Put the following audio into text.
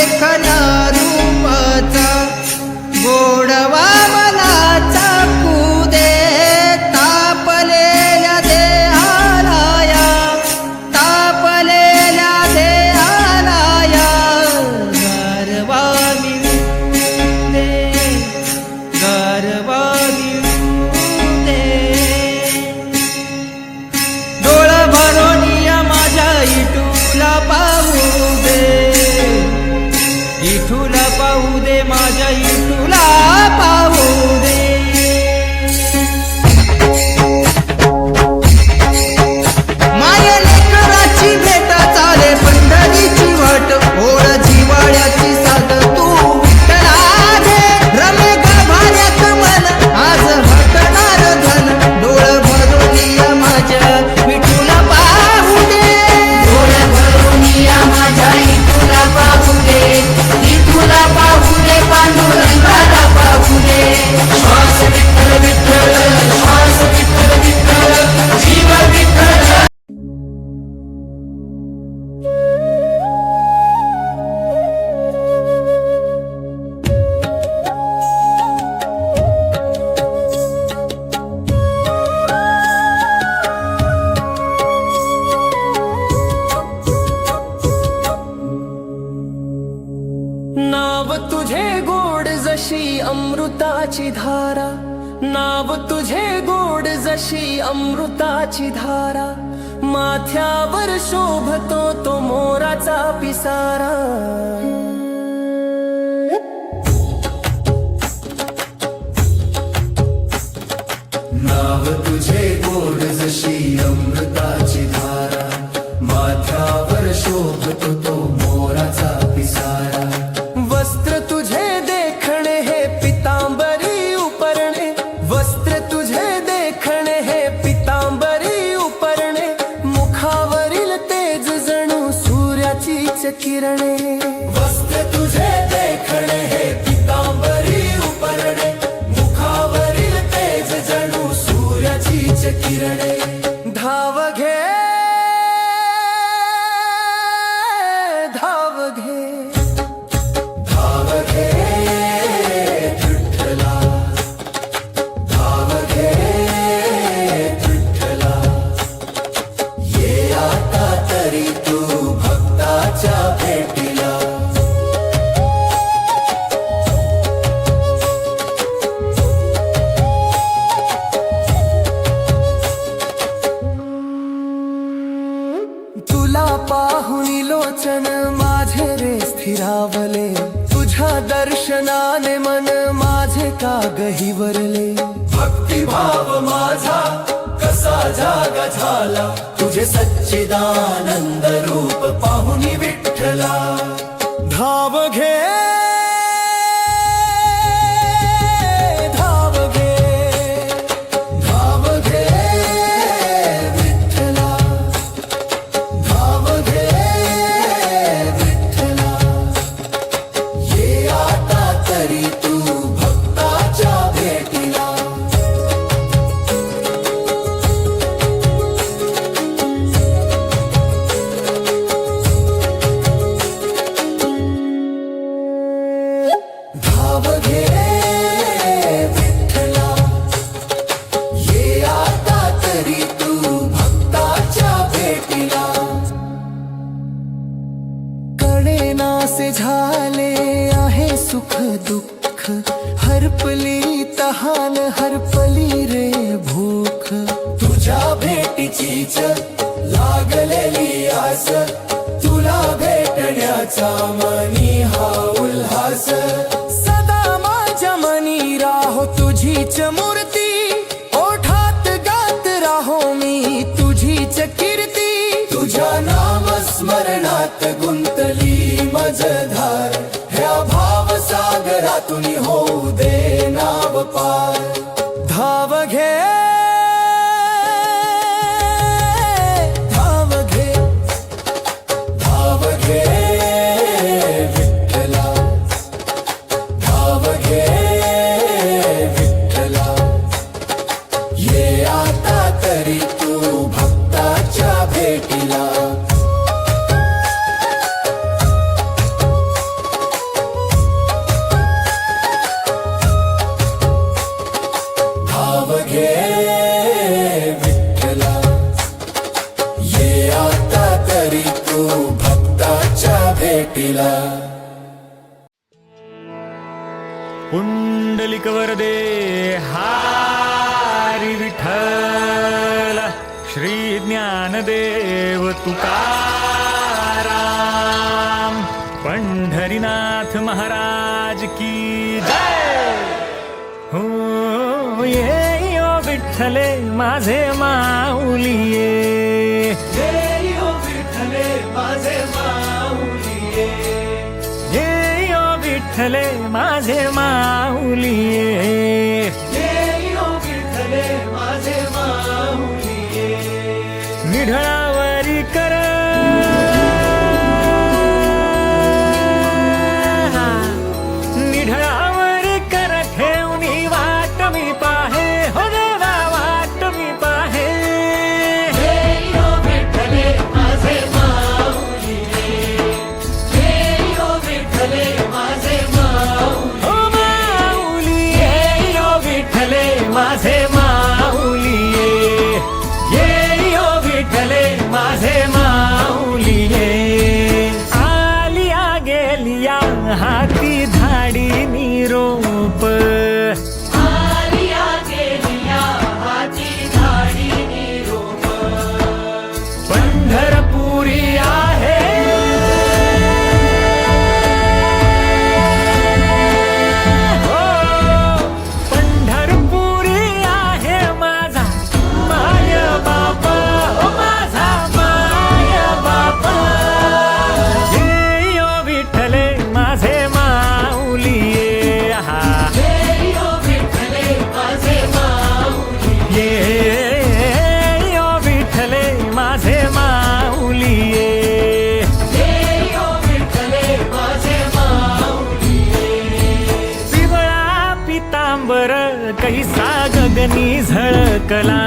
देखना रूपाचा गोडवा मला चाकू दे तापलेल्या देहाला तापलेल्या देहाला गारवा मिळू दे गारवा मिळू दे डोळ भरून या माझ्या इटूला पाहू दे इटूला पाहू दे माझ्या इटूला पाहू दे माया लेकराची भेट चाले पंढरीची वाट ओळ जिवाळ्याची साथ तू विठ्ठला घे रमे गाभाऱ्यात मन आज हटणार धन डोळ भरून या माझ्या विठूला पाहू दे डोळ भरून या माझ्या इटूला पाहू दे इटूला पाहू दे पांडुरंगाला पाहू दे श्वास विठ्ठल विठ्ठल श्वास विठ्ठल विठ्ठल जीव विठ्ठल नाव तुझे गोड जशी अमृताची धारा नाव तुझे गोड जशी अमृताची धारा माथ्यावर शोभतो तो मोराचा पिसारा नाव तुझे गोड जशी अमृताची धारा माथ्यावर शोभतो तो मोराचा पिसारा वस्त्र तुझे देखणे हे पितांबरी उपरणे वस्त्र तुझे देखणे हे पितांबरी उपरणे मुखावरील तेज जणू सूर्याचीच किरणे वस्त्र तुझे देखणे हे पितांबरी उपरणे मुखावरील तेज जणू सूर्याचीच किरणे धाव घे धाव घे धाव घे विठ्ठला धाव घे विठ्ठला ये आता तरी तू भक्ताच्या भेटीला तुला पाहुनी लोचन माझे रे स्थिरावले तुझ्या दर्शनाने मन माझे का गहिवरले भक्तिभाव माझा कसा जागा झाला तुझे सच्चिदानंद रूप पाहुनी विठ्ठला धाव घे धाव घे धाव घे विठ्ठला धाव घे विठ्ठला ये आता तरी तू भक्ताच्या भेटीला धाव घे विठ्ठला ये आता तरी तू भक्ताच्या भेटीला कडेनासे झाले आहे सुख दुःख हरपली तहान हरपली रे भूख तुझ्या भेटीचीच लागलेली आस तुला भेटण्याचा मनी हा उल्हास सदा माझ्या मनी राहो तुझीच मूर्ती ओठात गात राहो मी तुझीच कीर्ती तुझ्या नाम स्मरणात गुंतली मजधार ह्या भाव सागरातून होऊ दे नाव पार धाव घे धाव घे धाव घे विठ्ठला धाव घे विठ्ठला ये आता तरी तू भक्ताच्या भेटीला पुंडलिक वरदे हरी विठ्ठल श्री ज्ञानदेव तुकाराम पंढरीनाथ महाराज की जय हो ये यो विठ्ठले माझे माऊलिये देयो विठ्ठले माझे माऊलिये ये यो विठ्ठले माझे माऊलिये देयो विठ्ठले माझे माऊलिये निढळावरी कर निढळावरी कर ठेवणी वाट मी पाहे हो देवा वाट मी पाहे देयो विठ्ठले माझे माऊलिये देयो विठ्ठले माझे माऊलिये हो माऊलिये यो विठ्ठले माझे माऊलिये ये यो विठ्ठले माझे माऊलिये आलिया गेलिया हाती धाडी निरोप आलिया गेलिया हाती धाडी निरोप पंढरपुरी आहे हो पंढरपुरी आहे माझा माय बाप हो माझा माय बाप ये यो विठ्ठले माझे माऊलिये हा देयो विठ्ठले माझे माऊलिये ये यो विठ्ठले माझे माऊलिये देयो विठ्ठले माझे माऊलिये पिवळा पितांबर कैसा गगनी झळकला